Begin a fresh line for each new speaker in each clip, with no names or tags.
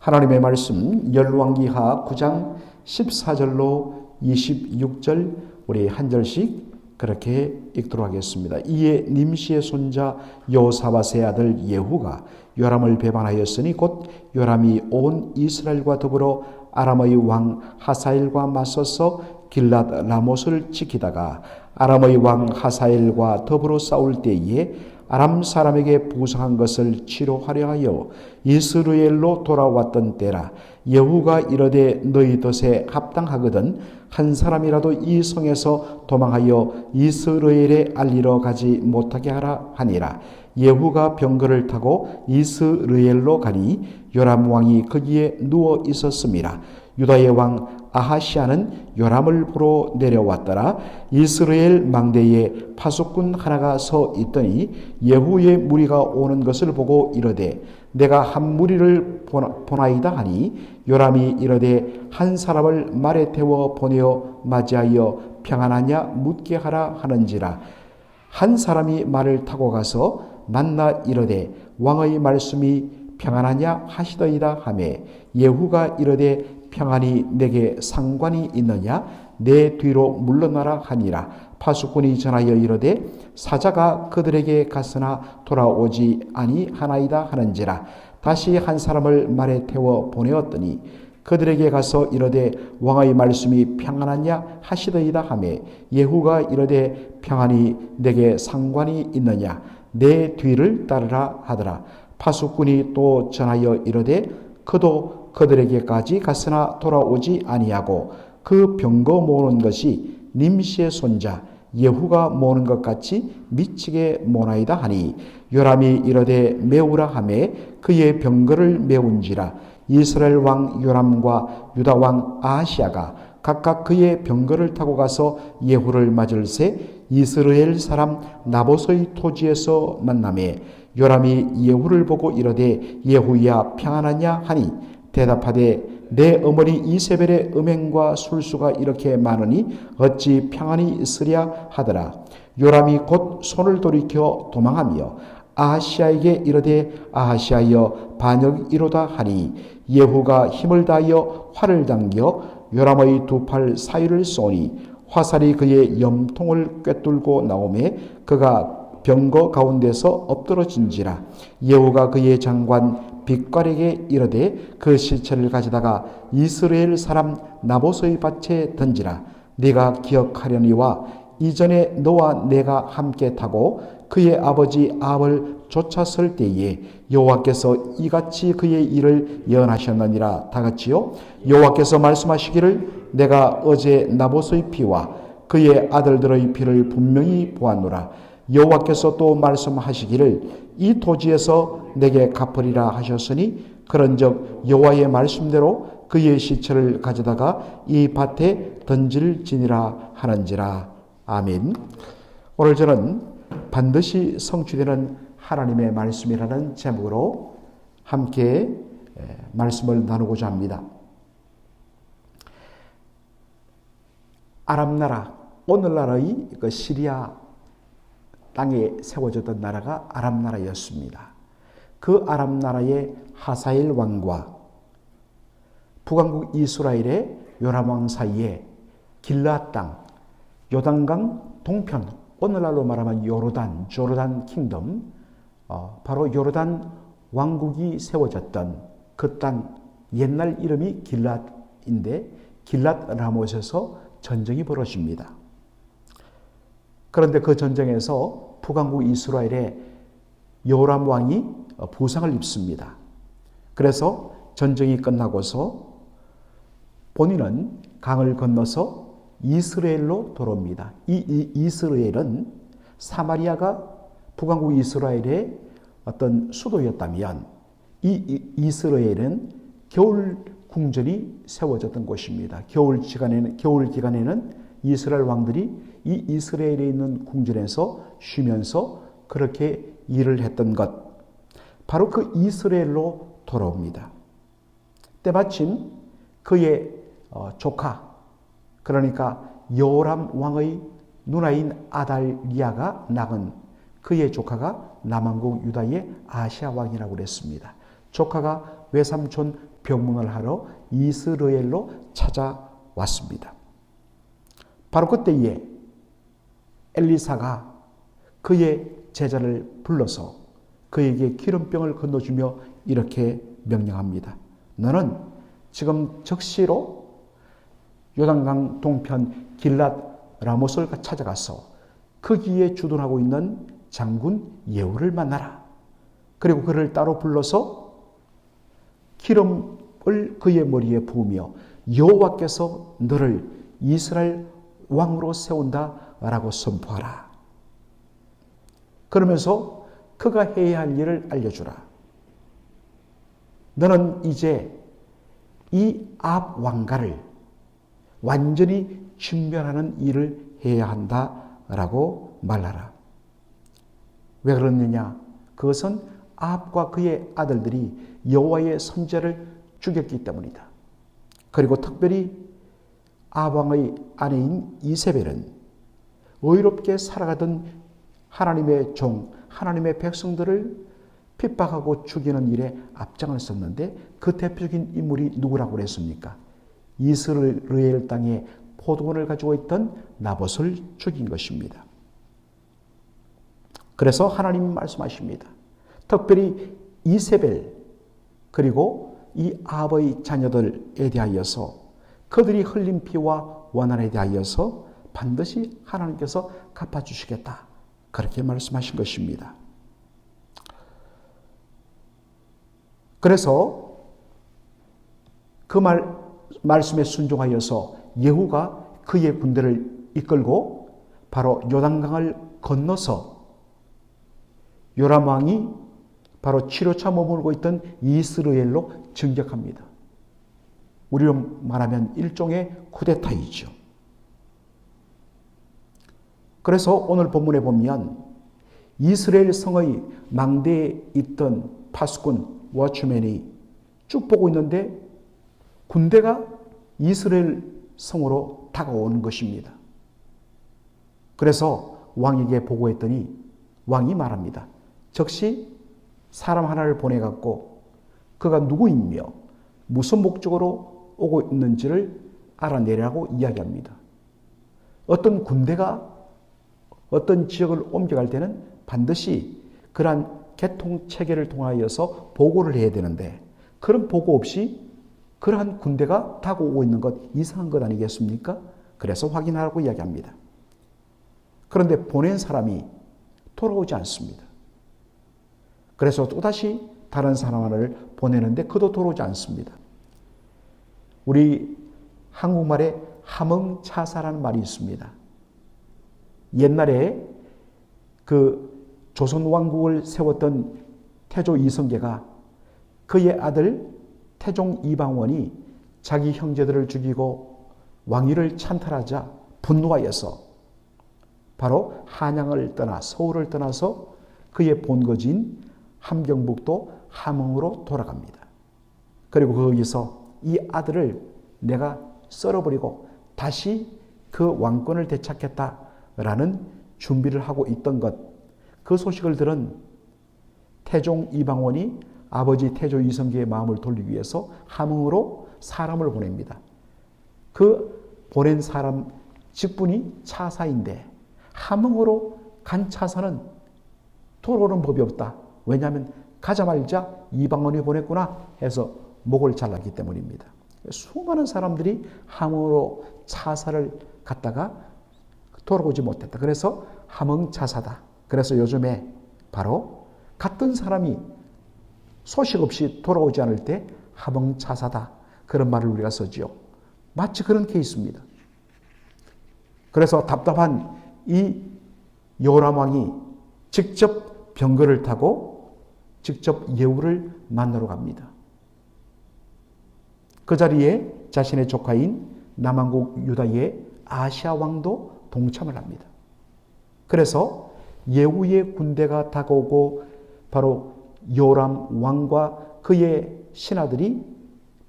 하나님의 말씀 열왕기하 9장 14절로 26절 우리 한 절씩 그렇게 읽도록 하겠습니다. 이에 nim시의 손자 여호사밧의 아들 예후가 요람을 배반하였으니 곧 요람이 온 이스라엘과 더불어 아람의 왕 하사엘과 맞서서 길랏 라못을 지키다가 아람의 왕 하사엘과 더불어 싸울 때에 아람 사람에게 부상한 것을 치료하려 하여 이스라엘로 돌아왔던 때라. 예후가 이르되 너희 덫에 합당하거든 한 사람이라도 이 성에서 도망하여 이스라엘에 알리러 가지 못하게 하라 하니라. 예후가 병거를 타고 이스라엘로 가니 요람 왕이 거기에 누워 있었습니다. 유다의 왕 아하시아는 요람을 보러 내려왔더라. 이스라엘 망대에 파수꾼 하나가 서 있더니 예후의 무리가 오는 것을 보고 이르되 내가 한 무리를 보나이다 하니 요람이 이르되 한 사람을 말에 태워 보내어 맞이하여 평안하냐 묻게 하라 하는지라. 한 사람이 말을 타고 가서 만나 이르되 왕의 말씀이 평안하냐 하시더이다 하매 예후가 이르되 평안이 내게 상관이 있느냐 내 뒤로 물러나라 하니라. 파수꾼이 전하여 이르되 사자가 그들에게 갔으나 돌아오지 아니하나이다 하는지라. 다시 한 사람을 말에 태워 보내었더니 그들에게 가서 이르되 왕의 말씀이 평안하냐 하시더이다 하매 예후가 이르되 평안이 내게 상관이 있느냐 내 뒤를 따르라 하더라. 파수꾼이 또 전하여 이르되 그도 그들에게까지 갔으나 돌아오지 아니하고 그 병거 모으는 것이 nim시의 손자 예후가 모으는 것 같이 미치게 모나이다 하니 요람이 이르되 메우라 하매 그의 병거를 메운지라. 이스라엘 왕 요람과 유다 왕 아하시아가 각각 그의 병거를 타고 가서 예후를 맞을새 이스라엘 사람 나봇의 토지에서 만나매 요람이 예후를 보고 이르되 예후야 평안하냐 하니 대답하되 내 어머니 이세벨의 음행과 술수가 이렇게 많으니 어찌 평안이 있으랴 하더라. 요람이 곧 손을 돌이켜 도망하며 아하시아에게 이르되 아하시아여 반역이로다 하니 예후가 힘을 다하여 활을 당겨 요람의 두 팔 사이를 쏘니 화살이 그의 염통을 꿰뚫고 나오매 그가 병거 가운데서 엎드러진지라. 예후가 그의 장관 빅괄에게 이르되 그 시체를 가져다가 이스라엘 사람 나봇의 밭에 던지라. 네가 기억하려니와 이전에 너와 내가 함께 타고 그의 아버지 아합을 쫓았을 때에 여호와께서 이같이 그의 일을 예언하셨느니라. 다같이요 여호와께서 말씀하시기를 내가 어제 나봇의 피와 그의 아들들의 피를 분명히 보았노라. 여호와께서 또 말씀하시기를 이 토지에서 내게 갚으리라 하셨으니 그런즉 여호와의 말씀대로 그의 시체를 가져다가 이 밭에 던질지니라 하는지라. 아멘. 오늘 저는 반드시 성취되는 하나님의 말씀이라는 제목으로 함께 말씀을 나누고자 합니다. 아람 나라, 오늘날의 그 시리아 땅에 세워졌던 나라가 아람 나라였습니다. 그 아람 나라의 하사엘 왕과 북왕국 이스라엘의 요람 왕 사이에 길랏 땅, 요단강 동편, 오늘날로 말하면 조르단 킹덤, 바로 요르단 왕국이 세워졌던 그 땅 옛날 이름이 길랏인데 길랏 라못에서 전쟁이 벌어집니다. 그런데 그 전쟁에서 북왕국 이스라엘의 요람 왕이 부상을 입습니다. 그래서 전쟁이 끝나고서 본인은 강을 건너서 이스라엘로 돌아옵니다. 이 이스라엘은 사마리아가 북왕국 이스라엘의 어떤 수도였다면 이 이스라엘은 겨울 궁전이 세워졌던 곳입니다. 겨울 기간에는 이스라엘 왕들이 이 이스라엘에 있는 궁전에서 쉬면서 그렇게 일을 했던 것, 바로 그 이스라엘로 돌아옵니다. 때마침 그의 조카, 그러니까 요람 왕의 누나인 아달리아가 낳은 그의 조카가 남왕국 유다의 아시아 왕이라고 그랬습니다. 조카가 외삼촌 병문을 하러 이스라엘로 찾아왔습니다. 바로 그때에 엘리사가 그의 제자를 불러서 그에게 기름병을 건너주며 이렇게 명령합니다. 너는 지금 즉시로 요단강 동편 길랏 라못을 찾아가서 거기에 주둔하고 있는 장군 예후를 만나라. 그리고 그를 따로 불러서 기름을 그의 머리에 부으며 여호와께서 너를 이스라엘 왕으로 세운다라고 선포하라. 그러면서 그가 해야 할 일을 알려주라. 너는 이제 이 아합 왕가를 완전히 진멸하는 일을 해야 한다라고 말하라. 왜 그러느냐? 그것은 아합과 그의 아들들이 여호와의 선지자를 죽였기 때문이다. 그리고 특별히 아합 왕의 아내인 이세벨은 의롭게 살아가던 하나님의 종, 하나님의 백성들을 핍박하고 죽이는 일에 앞장을 섰는데 그 대표적인 인물이 누구라고 그랬습니까? 이스라엘 땅에 포도원을 가지고 있던 나봇을 죽인 것입니다. 그래서 하나님이 말씀하십니다. 특별히 이세벨 그리고 이 아합의 자녀들에 대하여서 그들이 흘린 피와 원한에 대하여서 반드시 하나님께서 갚아주시겠다. 그렇게 말씀하신 것입니다. 그래서 그 말씀에 순종하여서 예후가 그의 군대를 이끌고 바로 요단강을 건너서 요람 왕이 바로 치료차 머물고 있던 이스라엘로 진격합니다. 우리로 말하면 일종의 쿠데타이죠. 그래서 오늘 본문에 보면 이스라엘 성의 망대에 있던 파수꾼 워치맨이 쭉 보고 있는데 군대가 이스라엘 성으로 다가오는 것입니다. 그래서 왕에게 보고했더니 왕이 말합니다. 즉시 사람 하나를 보내갖고 그가 누구이며 무슨 목적으로 오고 있는지를 알아내라고 이야기합니다. 어떤 군대가 어떤 지역을 옮겨갈 때는 반드시 그러한 개통 체계를 통하여서 보고를 해야 되는데 그런 보고 없이 그러한 군대가 다가오고 있는 것 이상한 것 아니겠습니까? 그래서 확인하라고 이야기합니다. 그런데 보낸 사람이 돌아오지 않습니다. 그래서 또다시 다른 사람 하나를 보내는데 그도 돌아오지 않습니다. 우리 한국말에 함흥차사라는 말이 있습니다. 옛날에 그 조선 왕국을 세웠던 태조 이성계가 그의 아들 태종 이방원이 자기 형제들을 죽이고 왕위를 찬탈하자 분노하여서 바로 한양을 떠나 서울을 떠나서 그의 본거지인 함경북도 함흥으로 돌아갑니다. 그리고 거기서 이 아들을 내가 썰어버리고 다시 그 왕권을 되찾겠다라는 준비를 하고 있던 것, 그 소식을 들은 태종 이방원이 아버지 태조 이성계의 마음을 돌리기 위해서 함흥으로 사람을 보냅니다. 그 보낸 사람 직분이 차사인데 함흥으로 간 차사는 돌아오는 법이 없다. 왜냐하면 가자마자 이방원이 보냈구나 해서 목을 잘랐기 때문입니다. 수많은 사람들이 함흥으로 차사를 갔다가 돌아오지 못했다. 그래서 함흥차사다. 그래서 요즘에 바로 갔던 사람이 소식 없이 돌아오지 않을 때 함흥차사다. 그런 말을 우리가 쓰지요. 마치 그런 케이스입니다. 그래서 답답한 이 요람 왕이 직접 병거를 타고 직접 예후를 만나러 갑니다. 그 자리에 자신의 조카인 남한국 유다의 아시아 왕도 동참을 합니다. 그래서 예후의 군대가 다가오고 바로 요람 왕과 그의 신하들이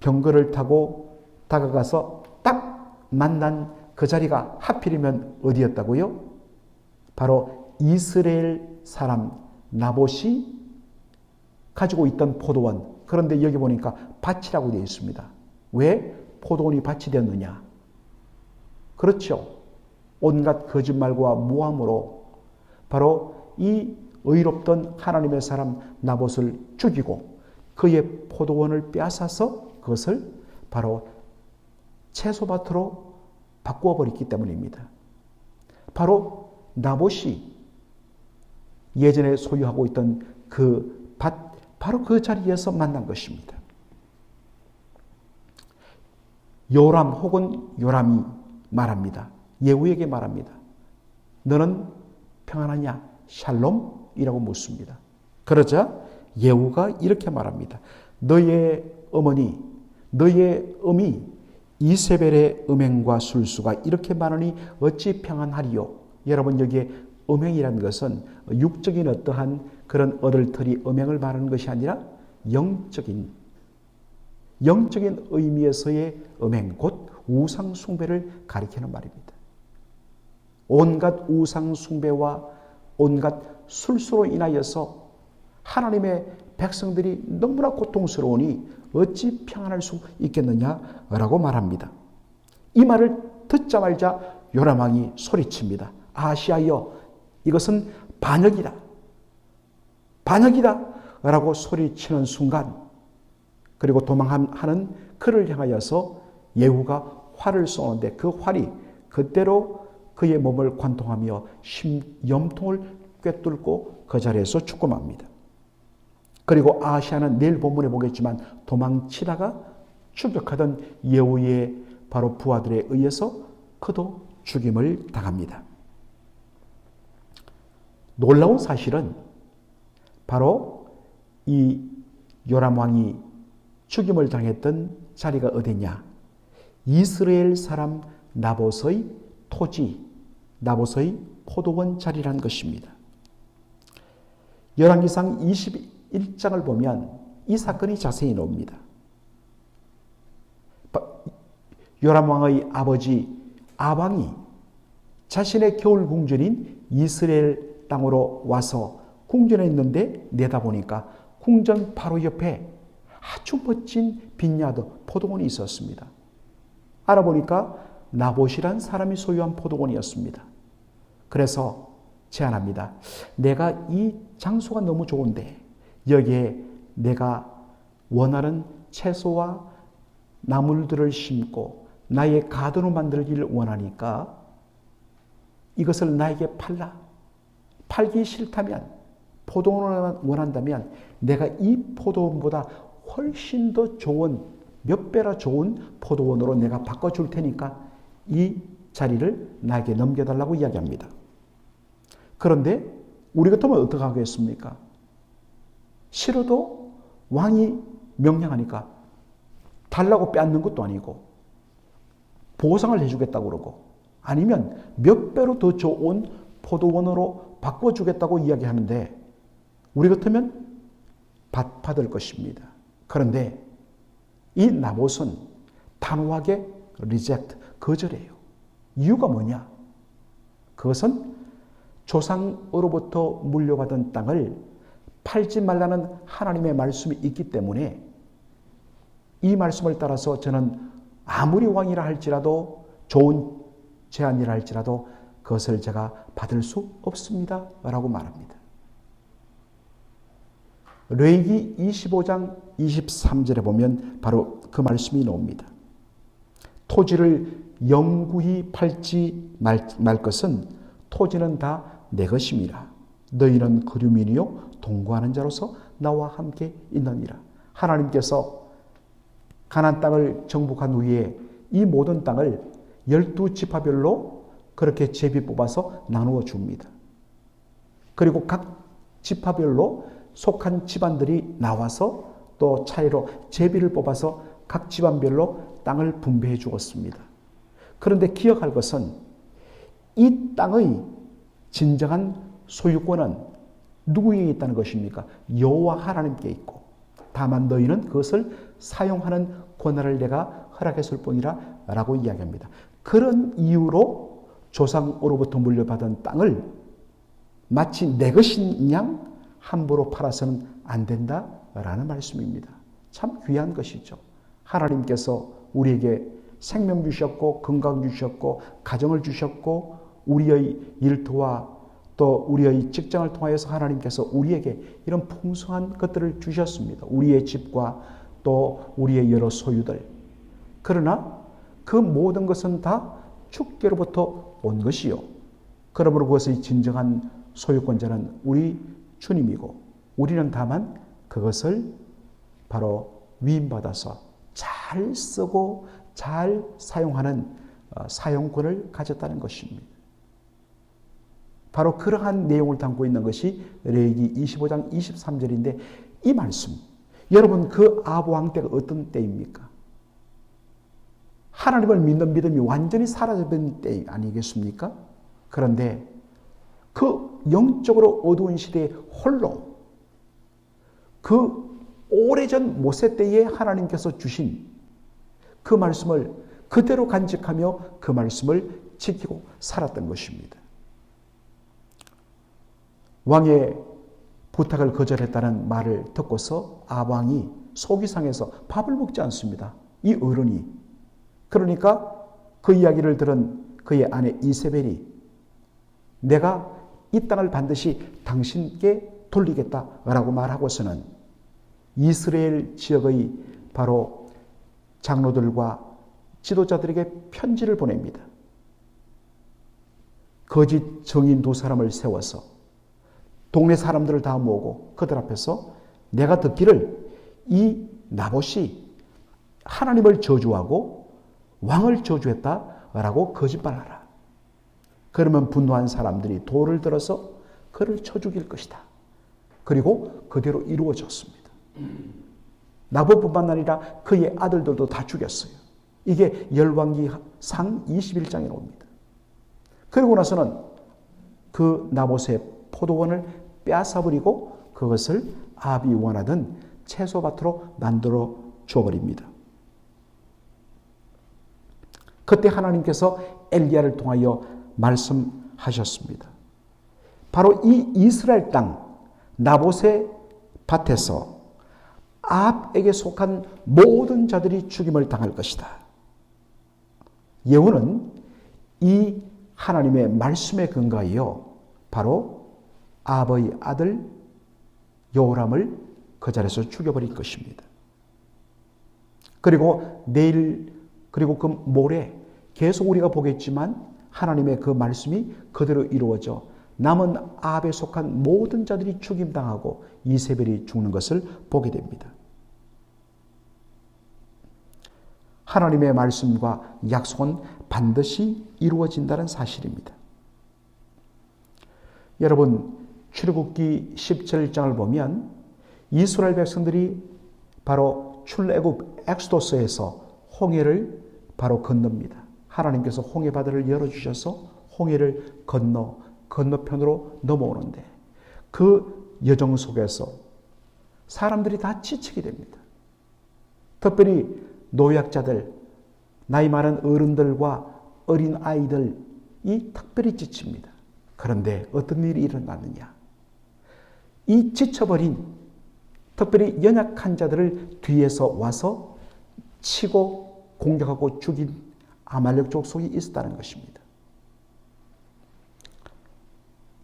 병거를 타고 다가가서 딱 만난 그 자리가 하필이면 어디였다고요? 바로 이스라엘 사람 나봇이 가지고 있던 포도원, 그런데 여기 보니까 밭이라고 되어 있습니다. 왜 포도원이 밭이 되었느냐? 그렇죠. 온갖 거짓말과 모함으로 바로 이 의롭던 하나님의 사람 나봇을 죽이고 그의 포도원을 빼앗아서 그것을 바로 채소밭으로 바꾸어 버렸기 때문입니다. 바로 나봇이 예전에 소유하고 있던 그 밭, 바로 그 자리에서 만난 것입니다. 요람 혹은 요람이 말합니다. 예후에게 말합니다. 너는 평안하냐? 샬롬이라고 묻습니다. 그러자 예후가 이렇게 말합니다. 너의 어머니, 너의 음이 이세벨의 음행과 술수가 이렇게 많으니 어찌 평안하리요? 여러분, 여기에 음행이라는 것은 육적인 어떠한 그런 어들터리 음행을 말하는 것이 아니라 영적인 의미에서의 음행, 곧 우상 숭배를 가리키는 말입니다. 온갖 우상 숭배와 온갖 술수로 인하여서 하나님의 백성들이 너무나 고통스러우니 어찌 평안할 수 있겠느냐라고 말합니다. 이 말을 듣자마자 요람 왕이 소리칩니다. 아하시아여, 이것은 반역이다. 반역이다 라고 소리치는 순간, 그리고 도망하는 그를 향하여서 예후가 활을 쏘는데 그 활이 그대로 그의 몸을 관통하며 염통을 꿰뚫고 그 자리에서 죽고 맙니다. 그리고 아하시아는 내일 본문에 보겠지만 도망치다가 추격하던 예후의 바로 부하들에 의해서 그도 죽임을 당합니다. 놀라운 사실은 바로 이 요람 왕이 죽임을 당했던 자리가 어디냐? 이스라엘 사람 나봇의 토지, 나봇의 포도원 자리라는 것입니다. 열왕기상 21장을 보면 이 사건이 자세히 나옵니다. 요람 왕의 아버지 아방이 자신의 겨울 궁전인 이스라엘 땅으로 와서 궁전에 있는데 내다보니까 궁전 바로 옆에 아주 멋진 빈야드 포도원이 있었습니다. 알아보니까 나봇이란 사람이 소유한 포도원이었습니다. 그래서 제안합니다. 내가 이 장소가 너무 좋은데 여기에 내가 원하는 채소와 나물들을 심고 나의 가든을 만들기를 원하니까 이것을 나에게 팔라. 팔기 싫다면, 포도원을 원한다면 내가 이 포도원보다 훨씬 더 좋은, 몇 배나 좋은 포도원으로 내가 바꿔줄 테니까 이 자리를 나에게 넘겨달라고 이야기합니다. 그런데 우리 같으면 어떻게 하겠습니까? 싫어도 왕이 명령하니까 달라고 빼앗는 것도 아니고 보상을 해주겠다고 그러고 아니면 몇 배로 더 좋은 포도원으로 바꿔주겠다고 이야기하는데 우리 같으면 받을 것입니다. 그런데 이 나봇은 단호하게 리젝트, 거절해요. 이유가 뭐냐? 그것은 조상으로부터 물려받은 땅을 팔지 말라는 하나님의 말씀이 있기 때문에 이 말씀을 따라서 저는 아무리 왕이라 할지라도 좋은 제안이라 할지라도 그것을 제가 받을 수 없습니다 라고 말합니다. 레위기 25장 23절에 보면 바로 그 말씀이 나옵니다. 토지를 영구히 팔지 말 것은 토지는 다 내 것임이라. 너희는 그류민이요 동거하는 자로서 나와 함께 있느니라. 하나님께서 가나안 땅을 정복한 후에 이 모든 땅을 12지파별로 그렇게 제비 뽑아서 나누어 줍니다. 그리고 각 지파별로 속한 집안들이 나와서 또 차례로 제비를 뽑아서 각 집안별로 땅을 분배해 주었습니다. 그런데 기억할 것은 이 땅의 진정한 소유권은 누구에게 있다는 것입니까? 여호와 하나님께 있고 다만 너희는 그것을 사용하는 권한을 내가 허락했을 뿐이라 라고 이야기합니다. 그런 이유로 조상으로부터 물려받은 땅을 마치 내 것인 양 함부로 팔아서는 안 된다라는 말씀입니다. 참 귀한 것이죠. 하나님께서 우리에게 생명 주셨고 건강 주셨고 가정을 주셨고 우리의 일터와 또 우리의 직장을 통하여서 하나님께서 우리에게 이런 풍성한 것들을 주셨습니다. 우리의 집과 또 우리의 여러 소유들. 그러나 그 모든 것은 다 주께로부터 온 것이요. 그러므로 그것의 진정한 소유권자는 우리 주님이고 우리는 다만 그것을 바로 위임받아서 잘 쓰고 잘 사용하는 사용권을 가졌다는 것입니다. 바로 그러한 내용을 담고 있는 것이 레위기 25장 23절인데 이 말씀, 여러분 그 아브왕 때가 어떤 때입니까? 하나님을 믿는 믿음이 완전히 사라져버린 때 아니겠습니까? 그런데 그 영적으로 어두운 시대에 홀로 그 오래전 모세 때에 하나님께서 주신 그 말씀을 그대로 간직하며 그 말씀을 지키고 살았던 것입니다. 왕의 부탁을 거절했다는 말을 듣고서 아방이 속이 상해서 밥을 먹지 않습니다. 이 어른이. 그러니까 그 이야기를 들은 그의 아내 이세벨이 내가 이 땅을 반드시 당신께 돌리겠다라고 말하고서는 이스라엘 지역의 바로 장로들과 지도자들에게 편지를 보냅니다. 거짓 정인 두 사람을 세워서 동네 사람들을 다 모으고 그들 앞에서 내가 듣기를 이 나봇이 하나님을 저주하고 왕을 저주했다라고 거짓말하라. 그러면 분노한 사람들이 돌을 들어서 그를 쳐 죽일 것이다. 그리고 그대로 이루어졌습니다. 나봇뿐만 아니라 그의 아들들도 다 죽였어요. 이게 열왕기상 21장에 나옵니다. 그리고 나서는 그 나봇의 포도원을 빼앗아버리고 그것을 아합이 원하던 채소밭으로 만들어 줘버립니다. 그때 하나님께서 엘리야를 통하여 말씀하셨습니다. 바로 이 이스라엘 땅 나봇의 밭에서 아합에게 속한 모든 자들이 죽임을 당할 것이다. 예후는 이 하나님의 말씀에 근거하여 바로 아합의 아들 여호람을 그 자리에서 죽여버릴 것입니다. 그리고 내일 그리고 그 모레 계속 우리가 보겠지만 하나님의 그 말씀이 그대로 이루어져 남은 아합에 속한 모든 자들이 죽임당하고 이세벨이 죽는 것을 보게 됩니다. 하나님의 말씀과 약속은 반드시 이루어진다는 사실입니다. 여러분 출애굽기 17장을 보면 이스라엘 백성들이 바로 출애굽 엑소더스에서 홍해를 바로 건넙니다. 하나님께서 홍해 바다를 열어주셔서 홍해를 건너편으로 넘어오는데 그 여정 속에서 사람들이 다 지치게 됩니다. 특별히 노약자들, 나이 많은 어른들과 어린 아이들이 특별히 지칩니다. 그런데 어떤 일이 일어나느냐? 이 지쳐버린 특별히 연약한 자들을 뒤에서 와서 치고 공격하고 죽인 아말렉 족속이 있었다는 것입니다.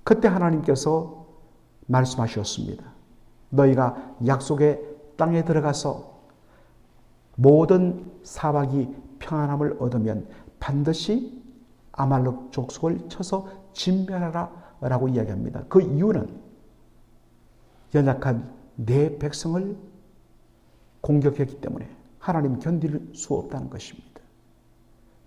그때 하나님께서 말씀하셨습니다. 너희가 약속의 땅에 들어가서 모든 사박이 평안함을 얻으면 반드시 아말렉 족속을 쳐서 진멸하라 라고 이야기합니다. 그 이유는 연약한 내 백성을 공격했기 때문에 하나님 견딜 수 없다는 것입니다.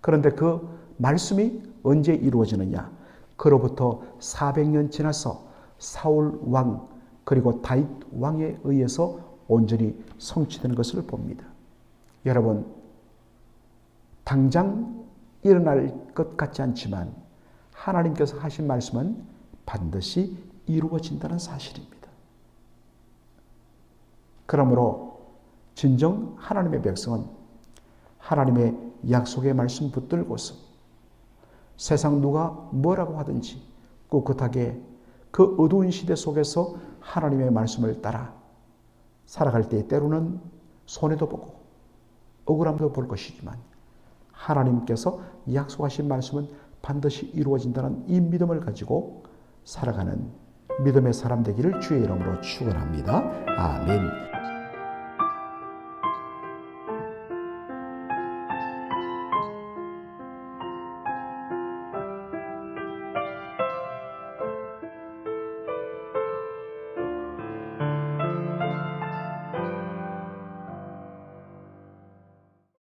그런데 그 말씀이 언제 이루어지느냐? 그로부터 400년 지나서 사울 왕 그리고 다윗 왕에 의해서 온전히 성취되는 것을 봅니다. 여러분 당장 일어날 것 같지 않지만 하나님께서 하신 말씀은 반드시 이루어진다는 사실입니다. 그러므로 진정 하나님의 백성은 하나님의 약속의 말씀 붙들고서 세상 누가 뭐라고 하든지 꿋꿋하게 그 어두운 시대 속에서 하나님의 말씀을 따라 살아갈 때 때로는 손해도 보고 억울함도 볼 것이지만 하나님께서 약속하신 말씀은 반드시 이루어진다는 이 믿음을 가지고 살아가는 믿음의 사람 되기를 주의 이름으로 축원합니다. 아멘.